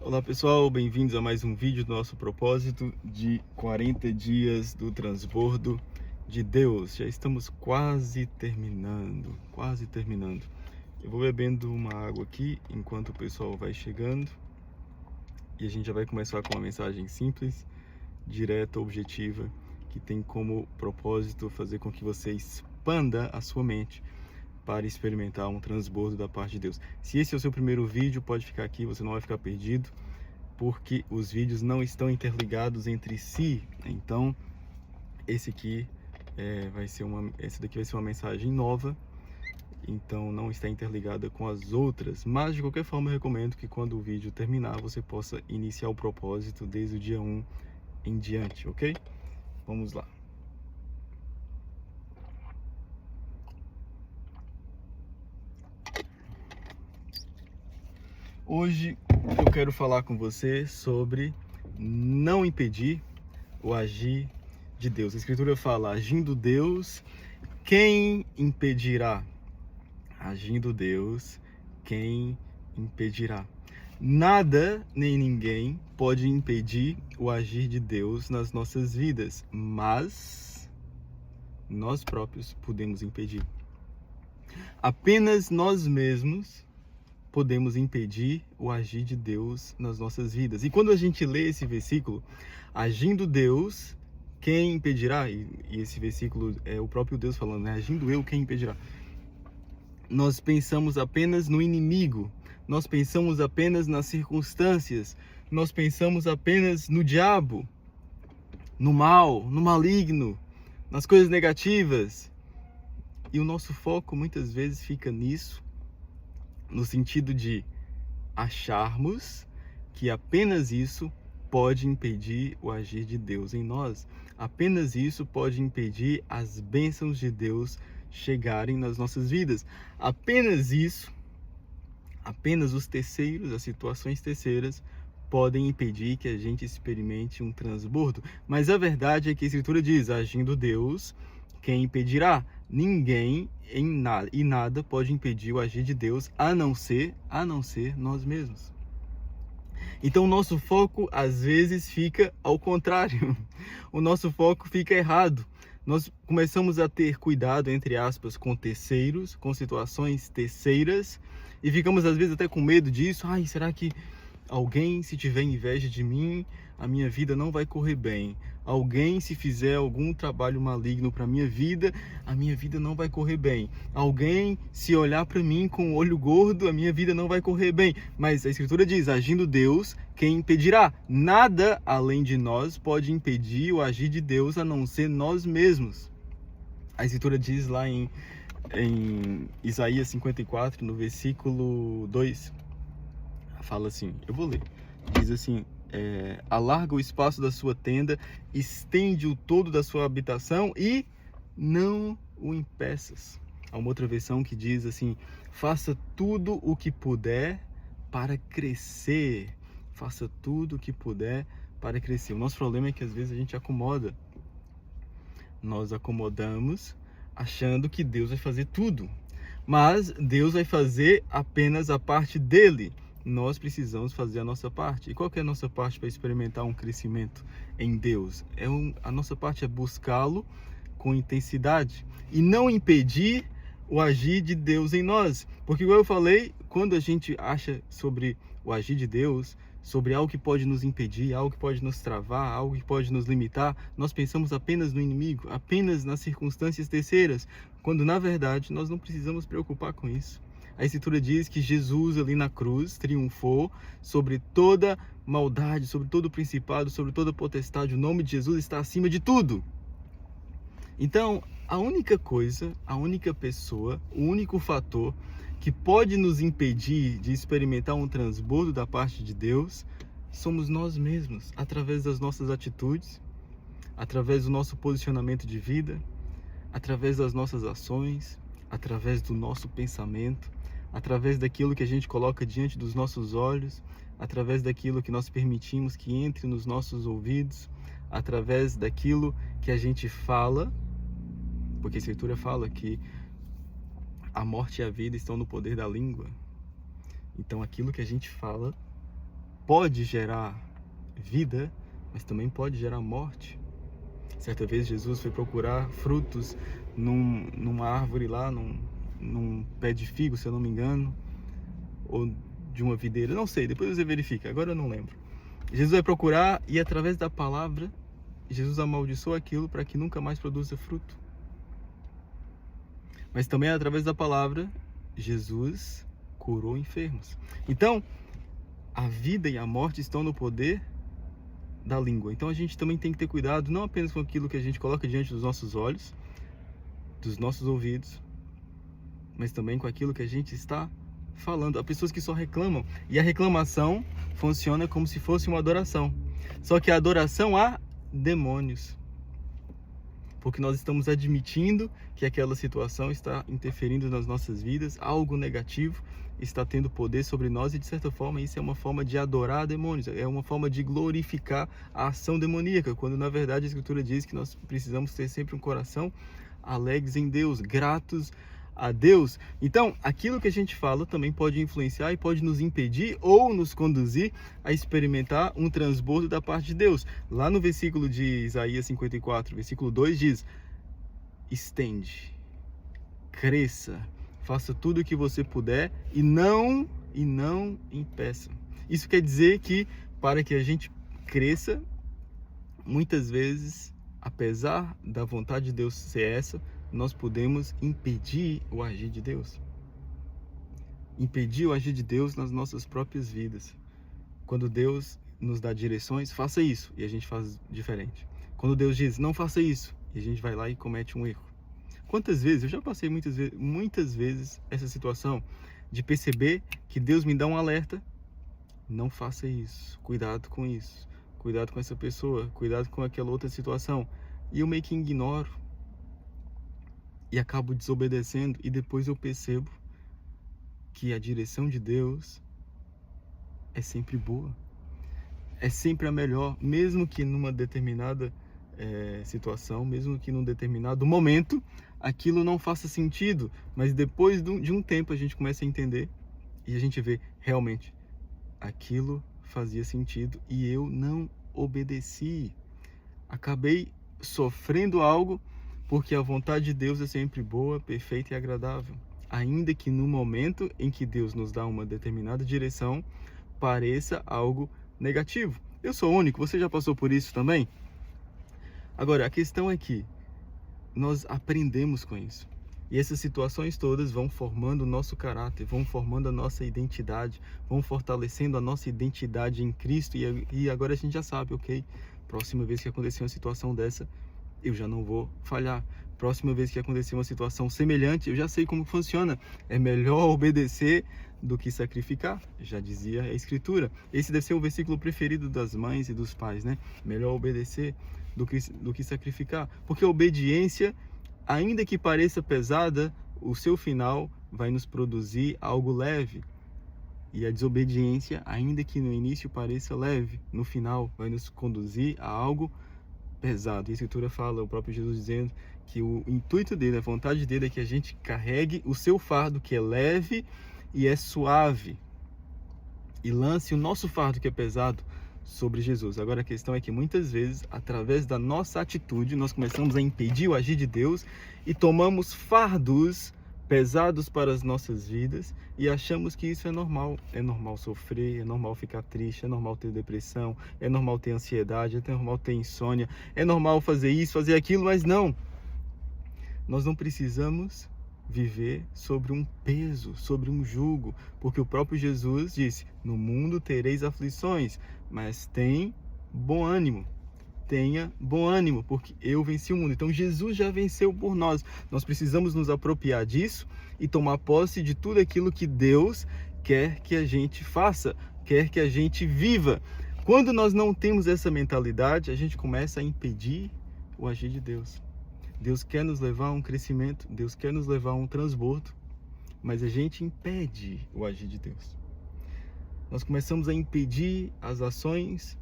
Olá pessoal, bem-vindos a mais um vídeo do nosso propósito de 40 dias do transbordo de Deus. Já estamos quase terminando. Eu vou bebendo uma água aqui enquanto o pessoal vai chegando e a gente já vai começar com uma mensagem simples, direta, objetiva, que tem como propósito fazer com que você expanda a sua mente para experimentar um transbordo da parte de Deus. Se esse é o seu primeiro vídeo, pode ficar aqui, você não vai ficar perdido, porque os vídeos não estão interligados entre si. Então, esse daqui vai ser uma mensagem nova, então não está interligada com as outras, mas de qualquer forma eu recomendo que quando o vídeo terminar, você possa iniciar o propósito desde o dia 1 em diante, ok? Vamos lá. Hoje eu quero falar com você sobre não impedir o agir de Deus. A Escritura fala: agindo Deus, quem impedirá? Agindo Deus, quem impedirá? Nada nem ninguém pode impedir o agir de Deus nas nossas vidas, mas nós próprios podemos impedir. Apenas nós mesmos podemos impedir o agir de Deus nas nossas vidas. E quando a gente lê esse versículo, agindo Deus, quem impedirá? E esse versículo é o próprio Deus falando, né? Agindo eu, quem impedirá? Nós pensamos apenas no inimigo, nós pensamos apenas nas circunstâncias, nós pensamos apenas no diabo, no mal, no maligno, nas coisas negativas. E o nosso foco muitas vezes fica nisso, no sentido de acharmos que apenas isso pode impedir o agir de Deus em nós. Apenas isso pode impedir as bênçãos de Deus chegarem nas nossas vidas. Apenas isso, apenas os terceiros, as situações terceiras, podem impedir que a gente experimente um transbordo. Mas a verdade é que a Escritura diz: agindo Deus, quem impedirá? Ninguém e nada pode impedir o agir de Deus, a não ser nós mesmos. Então o nosso foco às vezes fica ao contrário. O nosso foco fica errado. Nós começamos a ter cuidado, entre aspas, com terceiros, com situações terceiras, e ficamos às vezes até com medo disso. Ai, será que alguém, se tiver inveja de mim, a minha vida não vai correr bem? Alguém, se fizer algum trabalho maligno para minha vida, a minha vida não vai correr bem. Alguém, se olhar para mim com o olho gordo, a minha vida não vai correr bem. Mas a Escritura diz: agindo Deus, quem impedirá? Nada além de nós pode impedir o agir de Deus, a não ser nós mesmos. A Escritura diz lá em Isaías 54, no versículo 2, fala assim, eu vou ler, diz assim: alarga o espaço da sua tenda, estende o todo da sua habitação e não o impeças. Há uma outra versão que diz assim: faça tudo o que puder para crescer. Faça tudo o que puder para crescer. O nosso problema é que às vezes a gente acomoda. Nós acomodamos achando que Deus vai fazer tudo. Mas Deus vai fazer apenas a parte dele. Nós precisamos fazer a nossa parte. E qual que é a nossa parte para experimentar um crescimento em Deus? A nossa parte é buscá-lo com intensidade e não impedir o agir de Deus em nós. Porque, igual eu falei, quando a gente acha sobre o agir de Deus, sobre algo que pode nos impedir, algo que pode nos travar, algo que pode nos limitar, nós pensamos apenas no inimigo, apenas nas circunstâncias terceiras, quando na verdade nós não precisamos preocupar com isso. A Escritura diz que Jesus ali na cruz triunfou sobre toda maldade, sobre todo principado, sobre toda potestade. O nome de Jesus está acima de tudo. Então, a única coisa, a única pessoa, o único fator que pode nos impedir de experimentar um transbordo da parte de Deus somos nós mesmos, através das nossas atitudes, através do nosso posicionamento de vida, através das nossas ações, através do nosso pensamento, através daquilo que a gente coloca diante dos nossos olhos, através daquilo que nós permitimos que entre nos nossos ouvidos, através daquilo que a gente fala, porque a Escritura fala que a morte e a vida estão no poder da língua. Então aquilo que a gente fala pode gerar vida, mas também pode gerar morte. Certa vez Jesus foi procurar frutos numa árvore lá, num pé de figo, se eu não me engano, ou de uma videira, não sei, depois você verifica, agora eu não lembro. Jesus vai procurar e através da palavra, Jesus amaldiçoa aquilo para que nunca mais produza fruto. Mas também através da palavra, Jesus curou enfermos. Então, a vida e a morte estão no poder da língua. Então a gente também tem que ter cuidado, não apenas com aquilo que a gente coloca diante dos nossos olhos, dos nossos ouvidos, mas também com aquilo que a gente está falando. Há pessoas que só reclamam, e a reclamação funciona como se fosse uma adoração. Só que a adoração a demônios. Porque nós estamos admitindo que aquela situação está interferindo nas nossas vidas, algo negativo está tendo poder sobre nós e, de certa forma, isso é uma forma de adorar demônios, é uma forma de glorificar a ação demoníaca, quando, na verdade, a Escritura diz que nós precisamos ter sempre um coração alegres em Deus, gratos a Deus. Então, aquilo que a gente fala também pode influenciar e pode nos impedir ou nos conduzir a experimentar um transbordo da parte de Deus. Lá no versículo de Isaías 54, versículo 2 diz: estende, cresça, faça tudo o que você puder e não impeça. Isso quer dizer que para que a gente cresça, muitas vezes, apesar da vontade de Deus ser essa, nós podemos impedir o agir de Deus. Impedir o agir de Deus nas nossas próprias vidas. Quando Deus nos dá direções, faça isso, e a gente faz diferente. Quando Deus diz, não faça isso, e a gente vai lá e comete um erro. Quantas vezes, eu já passei muitas vezes essa situação de perceber que Deus me dá um alerta, não faça isso, cuidado com isso, cuidado com essa pessoa, cuidado com aquela outra situação, e eu meio que ignoro, e acabo desobedecendo, e depois eu percebo que a direção de Deus é sempre boa, é sempre a melhor, mesmo que numa determinada situação, mesmo que num determinado momento, aquilo não faça sentido, mas depois de um tempo a gente começa a entender, e a gente vê, realmente, aquilo fazia sentido, e eu não obedeci, acabei sofrendo algo, porque a vontade de Deus é sempre boa, perfeita e agradável. Ainda que no momento em que Deus nos dá uma determinada direção, pareça algo negativo. Eu sou único, você já passou por isso também? Agora, a questão é que nós aprendemos com isso. E essas situações todas vão formando o nosso caráter, vão formando a nossa identidade, vão fortalecendo a nossa identidade em Cristo. E agora a gente já sabe, ok, próxima vez que acontecer uma situação dessa, eu já não vou falhar. Próxima vez que acontecer uma situação semelhante, eu já sei como funciona. É melhor obedecer do que sacrificar, já dizia a Escritura. Esse deve ser o versículo preferido das mães e dos pais, né? Melhor obedecer do que sacrificar. Porque a obediência, ainda que pareça pesada, o seu final vai nos produzir algo leve. E a desobediência, ainda que no início pareça leve, no final vai nos conduzir a algo pesado. E a Escritura fala, o próprio Jesus dizendo que o intuito dele, a vontade dele é que a gente carregue o seu fardo, que é leve e é suave, e lance o nosso fardo, que é pesado, sobre Jesus. Agora a questão é que muitas vezes, através da nossa atitude, nós começamos a impedir o agir de Deus e tomamos fardos pesados para as nossas vidas e achamos que isso é normal. É normal sofrer, é normal ficar triste, é normal ter depressão, é normal ter ansiedade, é normal ter insônia, é normal fazer isso, fazer aquilo, mas não. Nós não precisamos viver sobre um peso, sobre um jugo, porque o próprio Jesus disse, no mundo tereis aflições, mas tenha bom ânimo, porque eu venci o mundo. Então Jesus já venceu por nós. Nós precisamos nos apropriar disso e tomar posse de tudo aquilo que Deus quer que a gente faça, quer que a gente viva. Quando nós não temos essa mentalidade, a gente começa a impedir o agir de Deus. Deus quer nos levar a um crescimento, Deus quer nos levar a um transbordo, mas a gente impede o agir de Deus. Nós começamos a impedir as ações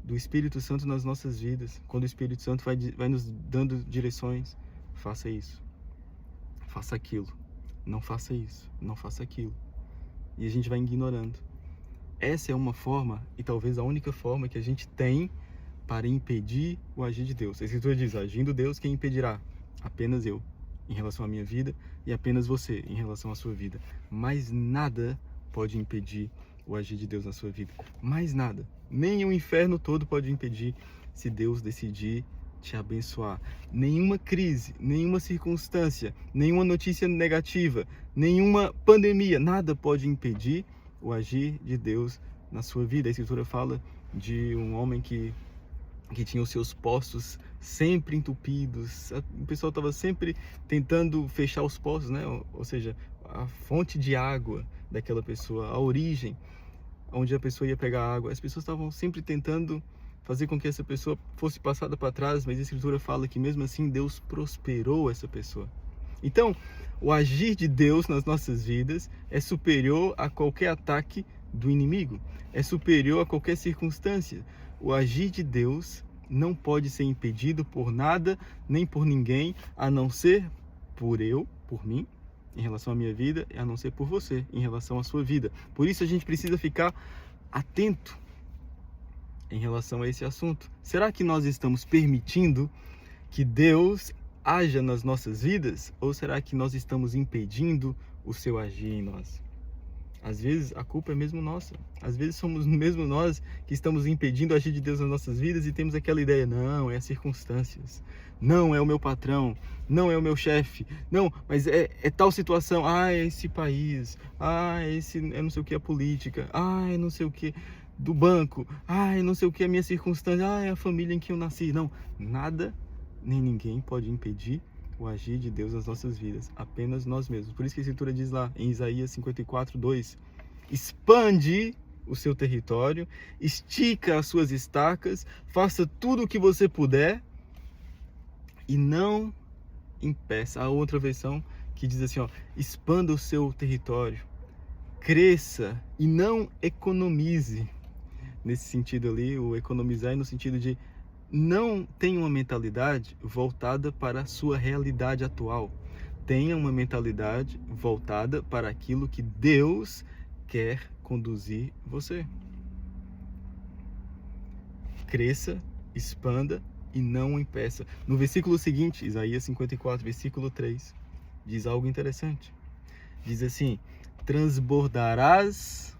do Espírito Santo nas nossas vidas. Quando o Espírito Santo vai nos dando direções, faça isso, faça aquilo, não faça isso, não faça aquilo. E a gente vai ignorando. Essa é uma forma, e talvez a única forma que a gente tem para impedir o agir de Deus. A Escritura diz: agindo Deus, quem impedirá? Apenas eu, em relação à minha vida, e apenas você, em relação à sua vida. Mas nada pode impedir o agir de Deus na sua vida. Mais nada. Nem o inferno todo pode impedir, se Deus decidir te abençoar. Nenhuma crise, nenhuma circunstância, nenhuma notícia negativa, nenhuma pandemia, nada pode impedir o agir de Deus na sua vida. A Escritura fala de um homem que tinha os seus poços sempre entupidos. O pessoal estava sempre tentando fechar os poços, né? Ou seja, a fonte de água daquela pessoa, a origem onde a pessoa ia pegar água. As pessoas estavam sempre tentando fazer com que essa pessoa fosse passada para trás, mas a Escritura fala que mesmo assim Deus prosperou essa pessoa. Então, o agir de Deus nas nossas vidas é superior a qualquer ataque do inimigo, é superior a qualquer circunstância. O agir de Deus não pode ser impedido por nada, nem por ninguém, a não ser por mim, em relação à minha vida, e a não ser por você, em relação à sua vida. Por isso a gente precisa ficar atento em relação a esse assunto. Será que nós estamos permitindo que Deus haja nas nossas vidas? Ou será que nós estamos impedindo o seu agir em nós? Às vezes a culpa é mesmo nossa. Às vezes somos mesmo nós que estamos impedindo o agir de Deus nas nossas vidas e temos aquela ideia: não, é as circunstâncias, não é o meu patrão, não é o meu chefe, não, mas é tal situação, é esse país, é não sei o que a política, é não sei o que do banco, é não sei o que a minha circunstância, é a família em que eu nasci. Não, nada nem ninguém pode impedir o agir de Deus nas nossas vidas, apenas nós mesmos. Por isso que a Escritura diz lá em Isaías 54:2: expande o seu território, estica as suas estacas, faça tudo o que você puder e não impeça. A outra versão que diz assim, expanda o seu território, cresça e não economize. Nesse sentido ali, o economizar é no sentido de não tenha uma mentalidade voltada para a sua realidade atual. Tenha uma mentalidade voltada para aquilo que Deus quer conduzir você. Cresça, expanda e não impeça. No versículo seguinte, Isaías 54, versículo 3, diz algo interessante. Diz assim: transbordarás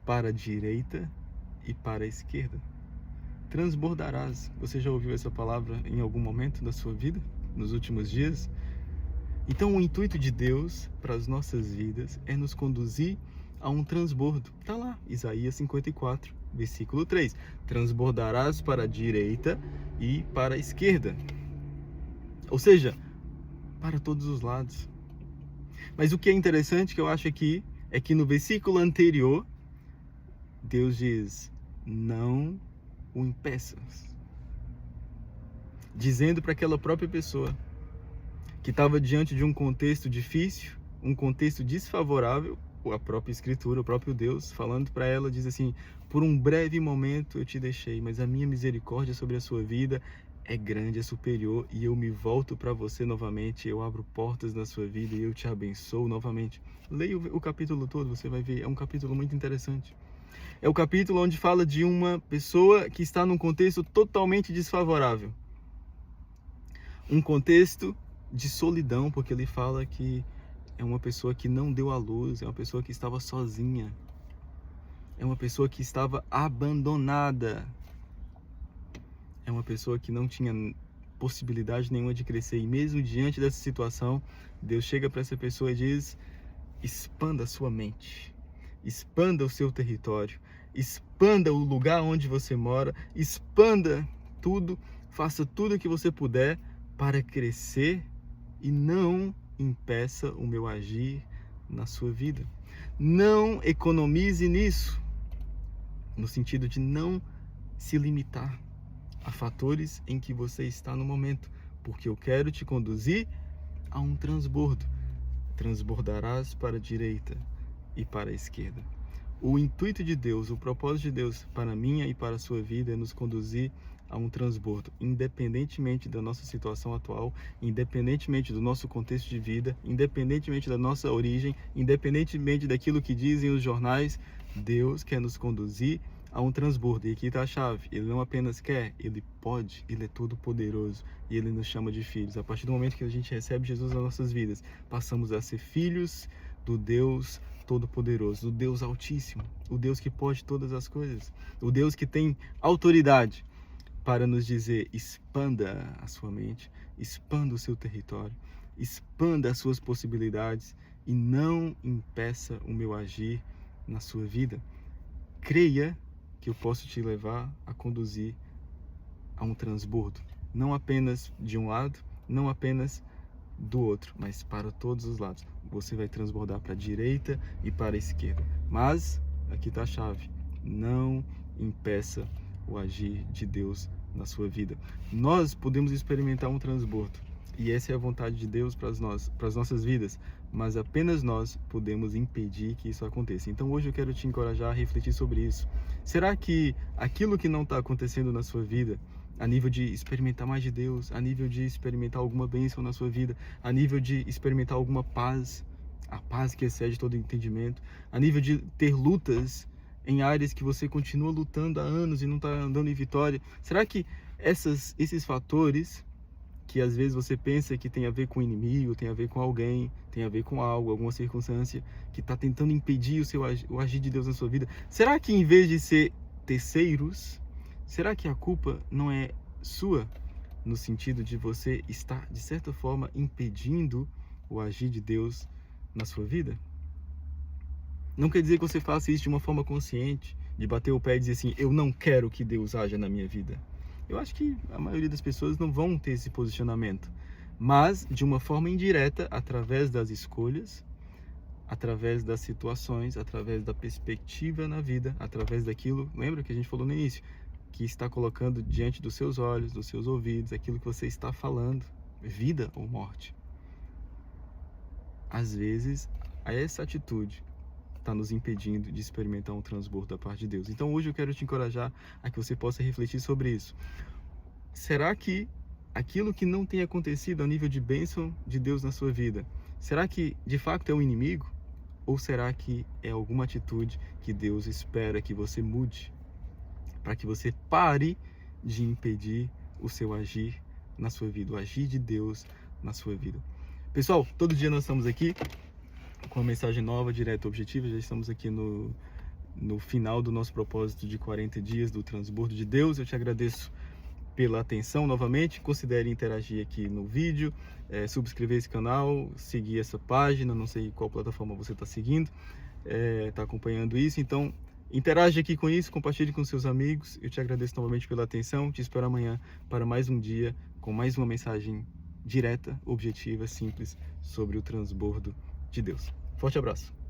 para a direita e para a esquerda. Transbordarás. Você já ouviu essa palavra em algum momento da sua vida, nos últimos dias? Então, o intuito de Deus para as nossas vidas é nos conduzir a um transbordo. Está lá, Isaías 54, versículo 3. Transbordarás para a direita e para a esquerda. Ou seja, para todos os lados. Mas o que é interessante que eu acho aqui é que no versículo anterior, Deus diz: não o impeças, dizendo para aquela própria pessoa que estava diante de um contexto difícil, um contexto desfavorável, a própria Escritura, o próprio Deus falando para ela, diz assim: por um breve momento eu te deixei, mas a minha misericórdia sobre a sua vida é grande, é superior, e eu me volto para você novamente, eu abro portas na sua vida e eu te abençoo novamente. Leia o capítulo todo, você vai ver, é um capítulo muito interessante. É o capítulo onde fala de uma pessoa que está num contexto totalmente desfavorável. Um contexto de solidão, porque ele fala que é uma pessoa que não deu à luz, é uma pessoa que estava sozinha, é uma pessoa que estava abandonada, é uma pessoa que não tinha possibilidade nenhuma de crescer. E mesmo diante dessa situação, Deus chega para essa pessoa e diz: expanda a sua mente, expanda o seu território, expanda o lugar onde você mora, expanda tudo, faça tudo o que você puder para crescer e não impeça o meu agir na sua vida. Não economize nisso, no sentido de não se limitar a fatores em que você está no momento, porque eu quero te conduzir a um transbordo. Transbordarás para a direita e para a esquerda. O intuito de Deus, o propósito de Deus para a minha e para a sua vida é nos conduzir a um transbordo, independentemente da nossa situação atual, independentemente do nosso contexto de vida, independentemente da nossa origem, independentemente daquilo que dizem os jornais. Deus quer nos conduzir a um transbordo. E aqui está a chave. Ele não apenas quer, ele pode, ele é todo poderoso e ele nos chama de filhos. A partir do momento que a gente recebe Jesus nas nossas vidas, passamos a ser filhos do Deus Todo-Poderoso, do Deus Altíssimo, o Deus que pode todas as coisas, o Deus que tem autoridade para nos dizer: expanda a sua mente, expanda o seu território, expanda as suas possibilidades e não impeça o meu agir na sua vida. Creia que eu posso te levar a conduzir a um transbordo, não apenas de um lado, não apenas do outro, mas para todos os lados. Você vai transbordar para a direita e para a esquerda. Mas, aqui está a chave: não impeça o agir de Deus na sua vida. Nós podemos experimentar um transbordo, e essa é a vontade de Deus para as nossas vidas, mas apenas nós podemos impedir que isso aconteça. Então hoje eu quero te encorajar a refletir sobre isso. Será que aquilo que não está acontecendo na sua vida, a nível de experimentar mais de Deus, a nível de experimentar alguma bênção na sua vida, a nível de experimentar alguma paz, a paz que excede todo entendimento, a nível de ter lutas em áreas que você continua lutando há anos e não está andando em vitória, será que esses fatores que às vezes você pensa que tem a ver com o inimigo, tem a ver com alguém, tem a ver com algo, alguma circunstância que está tentando impedir o agir de Deus na sua vida, será que em vez de ser terceiros, será que a culpa não é sua, no sentido de você estar, de certa forma, impedindo o agir de Deus na sua vida? Não quer dizer que você faça isso de uma forma consciente, de bater o pé e dizer assim: eu não quero que Deus haja na minha vida. Eu acho que a maioria das pessoas não vão ter esse posicionamento, mas de uma forma indireta, através das escolhas, através das situações, através da perspectiva na vida, através daquilo, lembra que a gente falou no início, que está colocando diante dos seus olhos, dos seus ouvidos, aquilo que você está falando, vida ou morte. Às vezes, essa atitude está nos impedindo de experimentar um transbordo da parte de Deus. Então hoje eu quero te encorajar a que você possa refletir sobre isso. Será que aquilo que não tem acontecido a nível de bênção de Deus na sua vida, será que de fato é um inimigo? Ou será que é alguma atitude que Deus espera que você mude, para que você pare de impedir o seu agir na sua vida, o agir de Deus na sua vida? Pessoal, todo dia nós estamos aqui com uma mensagem nova, direta, objetiva. Já estamos aqui no final do nosso propósito de 40 dias do transbordo de Deus. Eu te agradeço pela atenção novamente. Considere interagir aqui no vídeo, subscrever esse canal, seguir essa página, não sei qual plataforma você está seguindo, está acompanhando isso, então interage aqui com isso, compartilhe com seus amigos. Eu te agradeço novamente pela atenção, te espero amanhã para mais um dia com mais uma mensagem direta, objetiva, simples sobre o transbordo de Deus. Forte abraço!